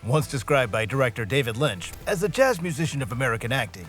Once described by director David Lynch as the jazz musician of American acting,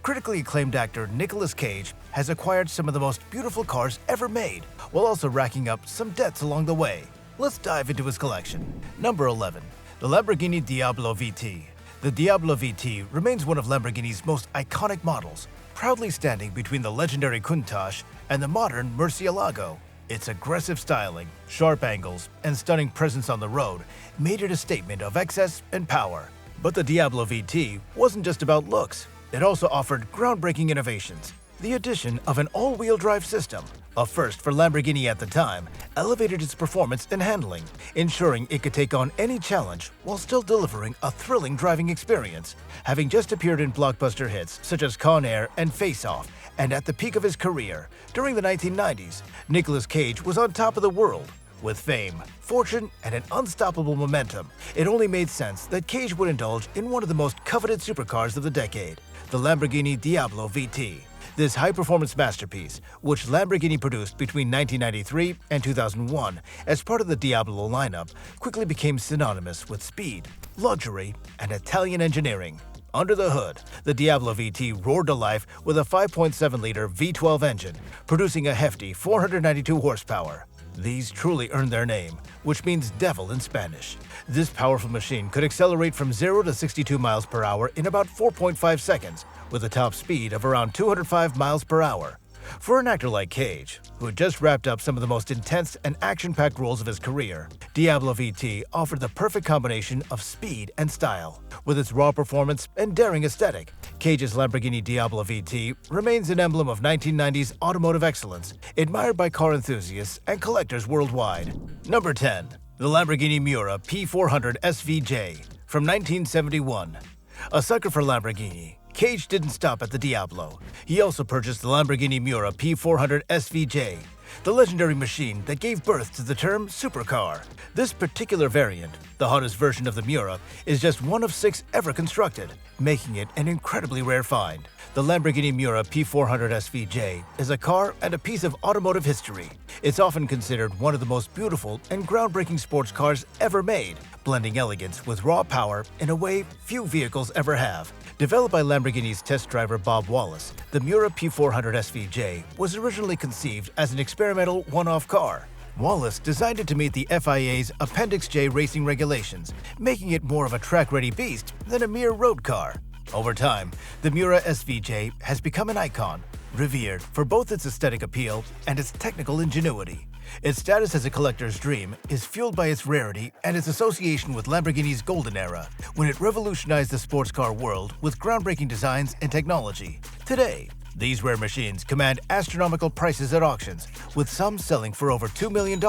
critically acclaimed actor Nicolas Cage has acquired some of the most beautiful cars ever made, while also racking up some debts along the way. Let's dive into his collection. Number 11. The Lamborghini Diablo VT. The Diablo VT remains one of Lamborghini's most iconic models, proudly standing between the legendary Countach and the modern Murcielago. Its aggressive styling, sharp angles, and stunning presence on the road made it a statement of excess and power. But the Diablo VT wasn't just about looks. It also offered groundbreaking innovations. The addition of an all-wheel drive system, a first for Lamborghini at the time, elevated its performance and handling, ensuring it could take on any challenge while still delivering a thrilling driving experience. Having just appeared in blockbuster hits such as Con Air and Face Off, and at the peak of his career, during the 1990s, Nicolas Cage was on top of the world. With fame, fortune, and an unstoppable momentum, it only made sense that Cage would indulge in one of the most coveted supercars of the decade, the Lamborghini Diablo VT. This high-performance masterpiece, which Lamborghini produced between 1993 and 2001 as part of the Diablo lineup, quickly became synonymous with speed, luxury, and Italian engineering. Under the hood, the Diablo VT roared to life with a 5.7-liter V12 engine, producing a hefty 492 horsepower. These truly earned their name, which means devil in Spanish. This powerful machine could accelerate from 0 to 62 miles per hour in about 4.5 seconds, with a top speed of around 205 miles per hour. For an actor like Cage, who had just wrapped up some of the most intense and action-packed roles of his career, Diablo VT offered the perfect combination of speed and style. With its raw performance and daring aesthetic, Cage's Lamborghini Diablo VT remains an emblem of 1990s automotive excellence, admired by car enthusiasts and collectors worldwide. Number 10. The Lamborghini Miura P400 SVJ from 1971. A sucker for Lamborghini, Cage didn't stop at the Diablo. He also purchased the Lamborghini Miura P400 SVJ, the legendary machine that gave birth to the term supercar. This particular variant, the hottest version of the Miura, is just one of 6 ever constructed, making it an incredibly rare find. The Lamborghini Miura P400 SVJ is a car and a piece of automotive history. It's often considered one of the most beautiful and groundbreaking sports cars ever made, blending elegance with raw power in a way few vehicles ever have. Developed by Lamborghini's test driver Bob Wallace, the Miura P400 SVJ was originally conceived as an experimental one-off car. Wallace designed it to meet the FIA's Appendix J racing regulations, making it more of a track-ready beast than a mere road car. Over time, the Miura SVJ has become an icon, revered for both its aesthetic appeal and its technical ingenuity. Its status as a collector's dream is fueled by its rarity and its association with Lamborghini's golden era, when it revolutionized the sports car world with groundbreaking designs and technology. Today, these rare machines command astronomical prices at auctions, with some selling for over $2 million,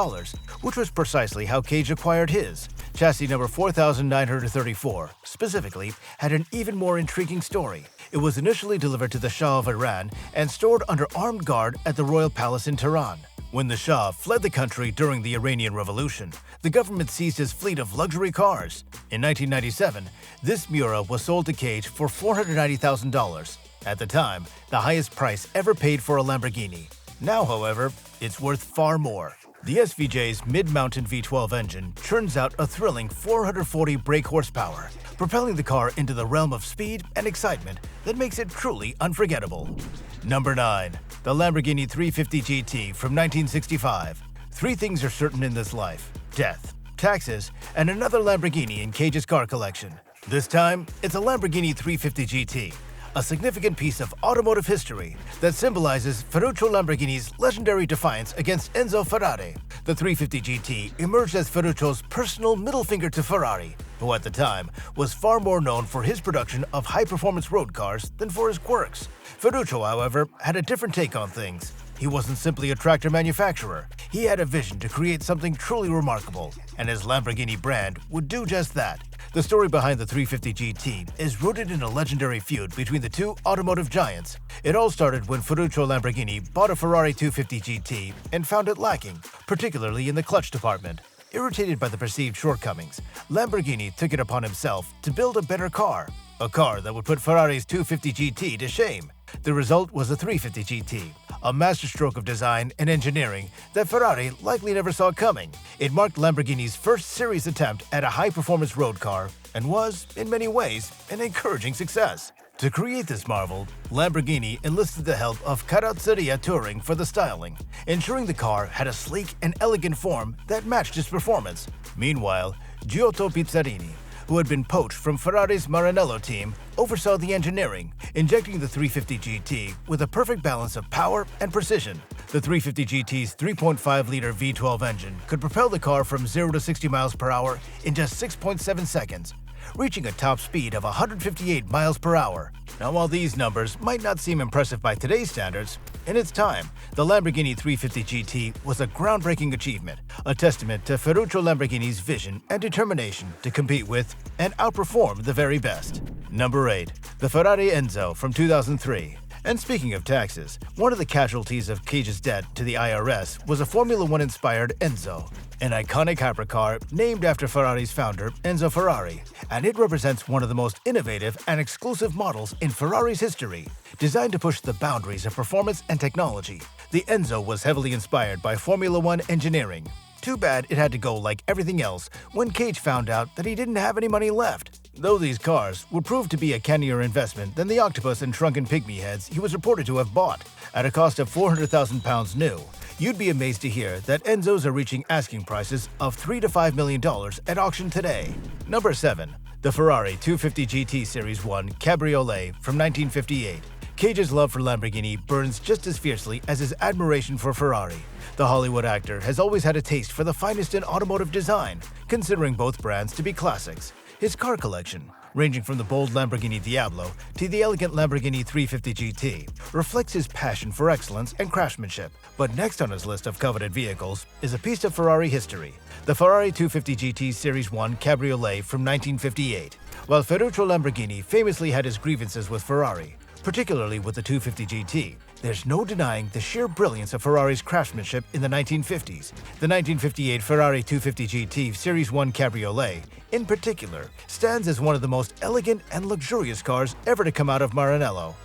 which was precisely how Cage acquired his. Chassis number 4934, specifically, had an even more intriguing story. It was initially delivered to the Shah of Iran and stored under armed guard at the Royal Palace in Tehran. When the Shah fled the country during the Iranian Revolution, the government seized his fleet of luxury cars. In 1997, this Miura was sold to Cage for $490,000. At the time, the highest price ever paid for a Lamborghini. Now, however, it's worth far more. The SVJ's mid-mountain V12 engine churns out a thrilling 440 brake horsepower, propelling the car into the realm of speed and excitement that makes it truly unforgettable. Number 9. The Lamborghini 350 GT from 1965. 3 things are certain in this life: death, taxes, and another Lamborghini in Cage's car collection. This time, it's a Lamborghini 350 GT, a significant piece of automotive history that symbolizes Ferruccio Lamborghini's legendary defiance against Enzo Ferrari. The 350 GT emerged as Ferruccio's personal middle finger to Ferrari, who at the time was far more known for his production of high-performance road cars than for his quirks. Ferruccio, however, had a different take on things. He wasn't simply a tractor manufacturer. He had a vision to create something truly remarkable, and his Lamborghini brand would do just that. The story behind the 350 GT is rooted in a legendary feud between the two automotive giants. It all started when Ferruccio Lamborghini bought a Ferrari 250 GT and found it lacking, particularly in the clutch department. Irritated by the perceived shortcomings, Lamborghini took it upon himself to build a better car, a car that would put Ferrari's 250 GT to shame. The result was a 350 GT, a masterstroke of design and engineering that Ferrari likely never saw coming. It marked Lamborghini's first serious attempt at a high-performance road car and was, in many ways, an encouraging success. To create this marvel, Lamborghini enlisted the help of Carrozzeria Touring for the styling, ensuring the car had a sleek and elegant form that matched its performance. Meanwhile, Giotto Pizzarini, who had been poached from Ferrari's Maranello team, oversaw the engineering, injecting the 350 GT with a perfect balance of power and precision. The 350 GT's 3.5-liter V12 engine could propel the car from 0 to 60 miles per hour in just 6.7 seconds, reaching a top speed of 158 miles per hour. Now, while these numbers might not seem impressive by today's standards, in its time, the Lamborghini 350 GT was a groundbreaking achievement, a testament to Ferruccio Lamborghini's vision and determination to compete with and outperform the very best. Number 8. The Ferrari Enzo from 2003. And speaking of taxes, one of the casualties of Cage's debt to the IRS was a Formula One-inspired Enzo, an iconic hypercar named after Ferrari's founder, Enzo Ferrari, and it represents one of the most innovative and exclusive models in Ferrari's history. Designed to push the boundaries of performance and technology, the Enzo was heavily inspired by Formula One engineering. Too bad it had to go like everything else when Cage found out that he didn't have any money left. Though these cars would prove to be a cannier investment than the octopus and shrunken pygmy heads he was reported to have bought, at a cost of £400,000 new, you'd be amazed to hear that Enzos are reaching asking prices of $3 to $5 million at auction today. Number 7. The Ferrari 250 GT Series 1 Cabriolet from 1958. Cage's love for Lamborghini burns just as fiercely as his admiration for Ferrari. The Hollywood actor has always had a taste for the finest in automotive design, considering both brands to be classics. His car collection, ranging from the bold Lamborghini Diablo to the elegant Lamborghini 350 GT, reflects his passion for excellence and craftsmanship. But next on his list of coveted vehicles is a piece of Ferrari history, the Ferrari 250 GT Series 1 Cabriolet from 1958. While Ferruccio Lamborghini famously had his grievances with Ferrari, particularly with the 250 GT, there's no denying the sheer brilliance of Ferrari's craftsmanship in the 1950s. The 1958 Ferrari 250 GT Series 1 Cabriolet, in particular, stands as one of the most elegant and luxurious cars ever to come out of Maranello.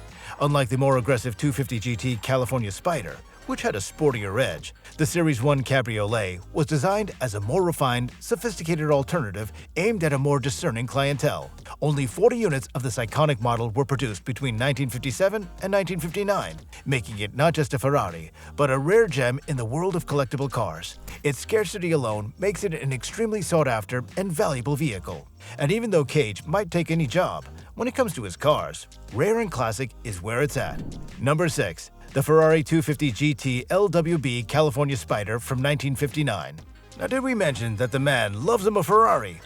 Unlike the more aggressive 250 GT California Spider, which had a sportier edge, the Series 1 Cabriolet was designed as a more refined, sophisticated alternative aimed at a more discerning clientele. Only 40 units of this iconic model were produced between 1957 and 1959, making it not just a Ferrari, but a rare gem in the world of collectible cars. Its scarcity alone makes it an extremely sought-after and valuable vehicle. And even though Cage might take any job, when it comes to his cars, rare and classic is where it's at. Number 6. The Ferrari 250 GT LWB California Spider from 1959. Now, did we mention that the man loves him a Ferrari?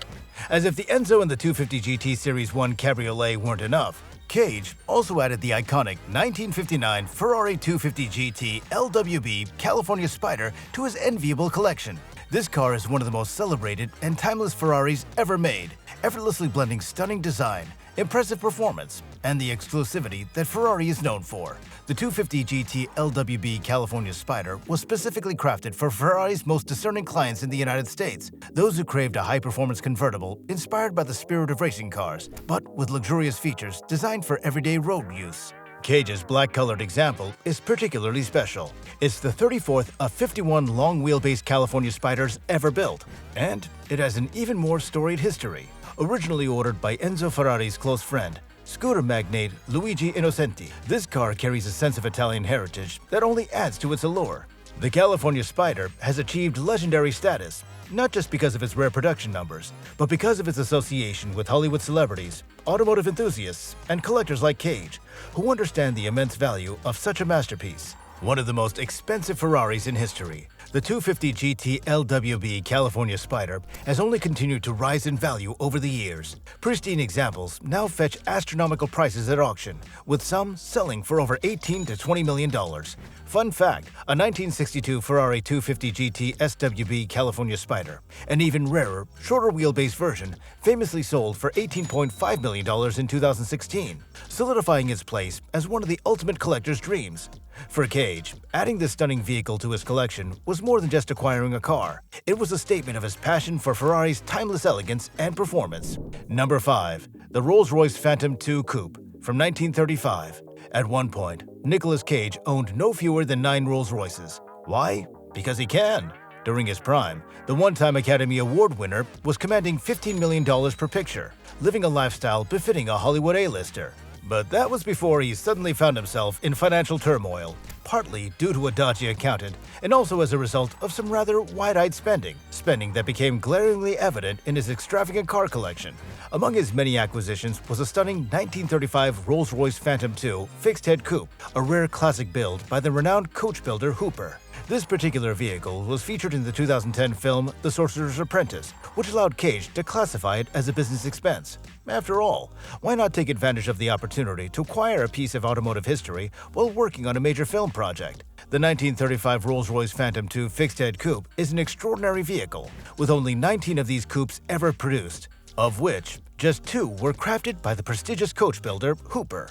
As if the Enzo and the 250 GT Series 1 Cabriolet weren't enough, Cage also added the iconic 1959 Ferrari 250 GT LWB California Spider to his enviable collection. This car is one of the most celebrated and timeless Ferraris ever made, effortlessly blending stunning design, impressive performance, and the exclusivity that Ferrari is known for. The 250 GT LWB California Spider was specifically crafted for Ferrari's most discerning clients in the United States, those who craved a high-performance convertible inspired by the spirit of racing cars, but with luxurious features designed for everyday road use. Cage's black-colored example is particularly special. It's the 34th of 51 long-wheelbase California Spiders ever built, and it has an even more storied history. Originally ordered by Enzo Ferrari's close friend, scooter magnate Luigi Innocenti, this car carries a sense of Italian heritage that only adds to its allure. The California Spider has achieved legendary status, not just because of its rare production numbers, but because of its association with Hollywood celebrities, automotive enthusiasts, and collectors like Cage, who understand the immense value of such a masterpiece. One of the most expensive Ferraris in history, the 250 GT LWB California Spider has only continued to rise in value over the years. Pristine examples now fetch astronomical prices at auction, with some selling for over $18 to $20 million. Fun fact, a 1962 Ferrari 250 GT SWB California Spider, an even rarer, shorter wheelbase version, famously sold for $18.5 million in 2016, solidifying its place as one of the ultimate collector's dreams. For Cage, adding this stunning vehicle to his collection was more than just acquiring a car. It was a statement of his passion for Ferrari's timeless elegance and performance. Number 5. The Rolls-Royce Phantom II Coupe from 1935. At one point, Nicolas Cage owned no fewer than 9 Rolls-Royces. Why? Because he can. During his prime, the one-time Academy Award winner was commanding $15 million per picture, living a lifestyle befitting a Hollywood A-lister. But that was before he suddenly found himself in financial turmoil, partly due to a dodgy accountant and also as a result of some rather wide-eyed spending that became glaringly evident in his extravagant car collection. Among his many acquisitions was a stunning 1935 Rolls-Royce Phantom II fixed-head coupe, a rare classic build by the renowned coach builder Hooper. This particular vehicle was featured in the 2010 film The Sorcerer's Apprentice, which allowed Cage to classify it as a business expense. After all, why not take advantage of the opportunity to acquire a piece of automotive history while working on a major film project? The 1935 Rolls-Royce Phantom II fixed-head coupe is an extraordinary vehicle, with only 19 of these coupes ever produced, of which just 2 were crafted by the prestigious coach builder Hooper.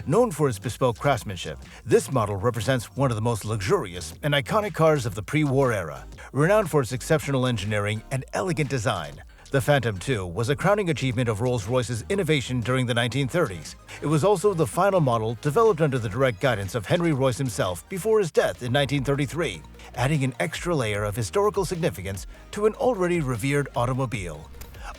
Known for its bespoke craftsmanship, this model represents one of the most luxurious and iconic cars of the pre-war era. Renowned for its exceptional engineering and elegant design, the Phantom II was a crowning achievement of Rolls-Royce's innovation during the 1930s. It was also the final model developed under the direct guidance of Henry Royce himself before his death in 1933, adding an extra layer of historical significance to an already revered automobile.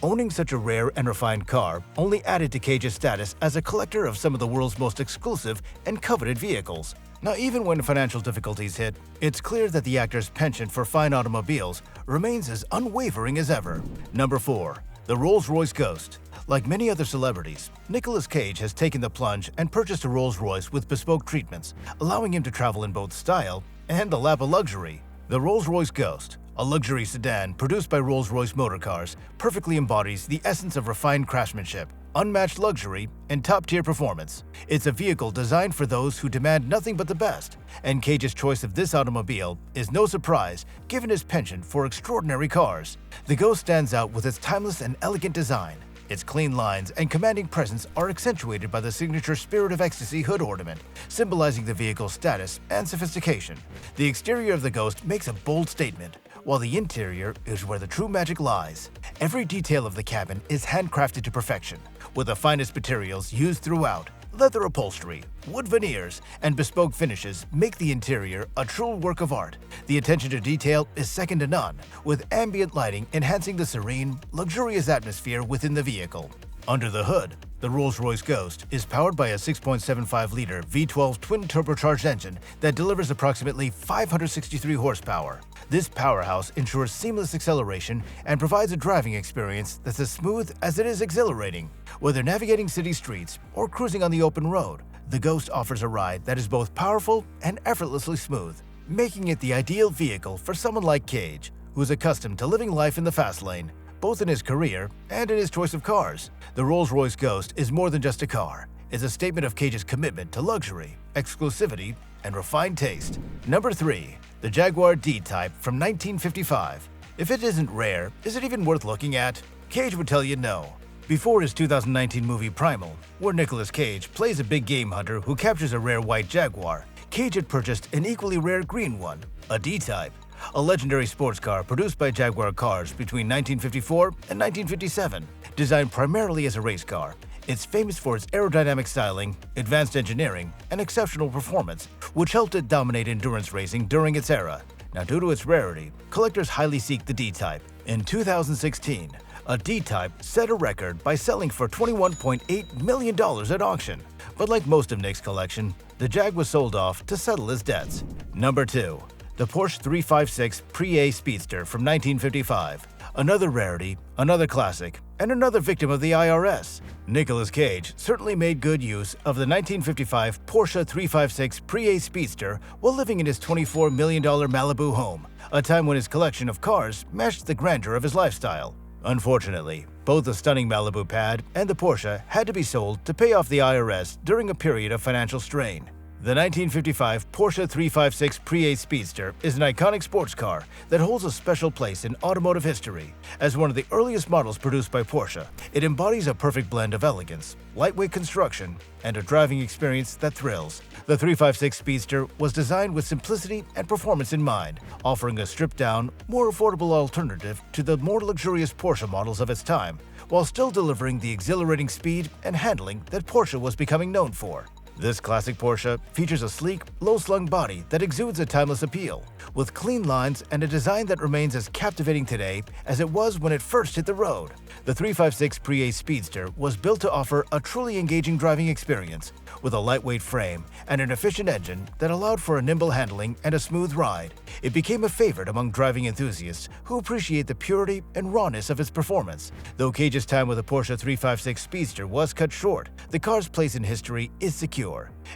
Owning such a rare and refined car only added to Cage's status as a collector of some of the world's most exclusive and coveted vehicles. Now, even when financial difficulties hit, it's clear that the actor's penchant for fine automobiles remains as unwavering as ever. Number 4. The Rolls-Royce Ghost. Like many other celebrities, Nicolas Cage has taken the plunge and purchased a Rolls-Royce with bespoke treatments, allowing him to travel in both style and the lap of luxury. The Rolls-Royce Ghost, a luxury sedan produced by Rolls-Royce Motor Cars, perfectly embodies the essence of refined craftsmanship, unmatched luxury, and top-tier performance. It's a vehicle designed for those who demand nothing but the best, and Cage's choice of this automobile is no surprise given his penchant for extraordinary cars. The Ghost stands out with its timeless and elegant design. Its clean lines and commanding presence are accentuated by the signature Spirit of Ecstasy hood ornament, symbolizing the vehicle's status and sophistication. The exterior of the Ghost makes a bold statement, while the interior is where the true magic lies. Every detail of the cabin is handcrafted to perfection, with the finest materials used throughout. Leather upholstery, wood veneers, and bespoke finishes make the interior a true work of art. The attention to detail is second to none, with ambient lighting enhancing the serene, luxurious atmosphere within the vehicle. Under the hood, the Rolls-Royce Ghost is powered by a 6.75-liter V12 twin-turbocharged engine that delivers approximately 563 horsepower. This powerhouse ensures seamless acceleration and provides a driving experience that's as smooth as it is exhilarating. Whether navigating city streets or cruising on the open road, the Ghost offers a ride that is both powerful and effortlessly smooth, making it the ideal vehicle for someone like Cage, who's accustomed to living life in the fast lane, both in his career and in his choice of cars. The Rolls-Royce Ghost is more than just a car. It's a statement of Cage's commitment to luxury, exclusivity, and refined taste. Number 3. The Jaguar D-Type from 1955. If it isn't rare, is it even worth looking at? Cage would tell you no. Before his 2019 movie Primal, where Nicolas Cage plays a big game hunter who captures a rare white Jaguar, Cage had purchased an equally rare green one, a D-Type, a legendary sports car produced by Jaguar Cars between 1954 and 1957. Designed primarily as a race car, it's famous for its aerodynamic styling, advanced engineering, and exceptional performance, which helped it dominate endurance racing during its era. Now, due to its rarity, collectors highly seek the D-Type. In 2016, a D-Type set a record by selling for $21.8 million at auction. But like most of Nick's collection, the Jag was sold off to settle his debts. Number 2. The Porsche 356 Pre-A Speedster from 1955. Another rarity, another classic, and another victim of the IRS. Nicolas Cage certainly made good use of the 1955 Porsche 356 Pre-A Speedster while living in his $24 million Malibu home, a time when his collection of cars matched the grandeur of his lifestyle. Unfortunately, both the stunning Malibu pad and the Porsche had to be sold to pay off the IRS during a period of financial strain. The 1955 Porsche 356 Pre-A Speedster is an iconic sports car that holds a special place in automotive history. As one of the earliest models produced by Porsche, it embodies a perfect blend of elegance, lightweight construction, and a driving experience that thrills. The 356 Speedster was designed with simplicity and performance in mind, offering a stripped-down, more affordable alternative to the more luxurious Porsche models of its time, while still delivering the exhilarating speed and handling that Porsche was becoming known for. This classic Porsche features a sleek, low-slung body that exudes a timeless appeal, with clean lines and a design that remains as captivating today as it was when it first hit the road. The 356 Pre-Ace Speedster was built to offer a truly engaging driving experience, with a lightweight frame and an efficient engine that allowed for a nimble handling and a smooth ride. It became a favorite among driving enthusiasts who appreciate the purity and rawness of its performance. Though Cage's time with the Porsche 356 Speedster was cut short, the car's place in history is secure.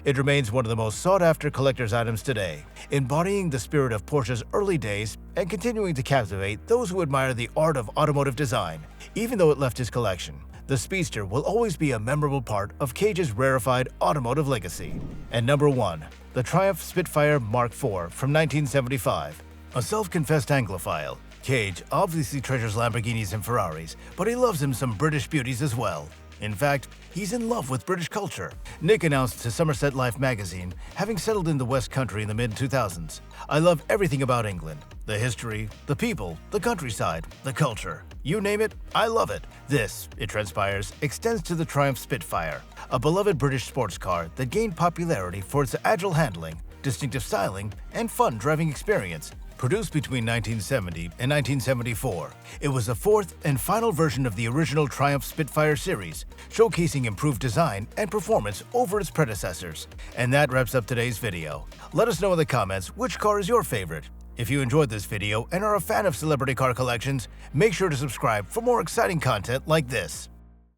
It remains one of the most sought-after collector's items today, embodying the spirit of Porsche's early days and continuing to captivate those who admire the art of automotive design. Even though it left his collection, the Speedster will always be a memorable part of Cage's rarefied automotive legacy. And number 1. The Triumph Spitfire Mark IV from 1975. A self-confessed Anglophile, Cage obviously treasures Lamborghinis and Ferraris, but he loves him some British beauties as well. In fact, he's in love with British culture. Nick announced to Somerset Life magazine, having settled in the West Country in the mid-2000s, "I love everything about England. The history, the people, the countryside, the culture. You name it, I love it." This, it transpires, extends to the Triumph Spitfire, a beloved British sports car that gained popularity for its agile handling, distinctive styling, and fun driving experience. Produced between 1970 and 1974, it was the fourth and final version of the original Triumph Spitfire series, showcasing improved design and performance over its predecessors. And that wraps up today's video. Let us know in the comments which car is your favorite. If you enjoyed this video and are a fan of celebrity car collections, make sure to subscribe for more exciting content like this.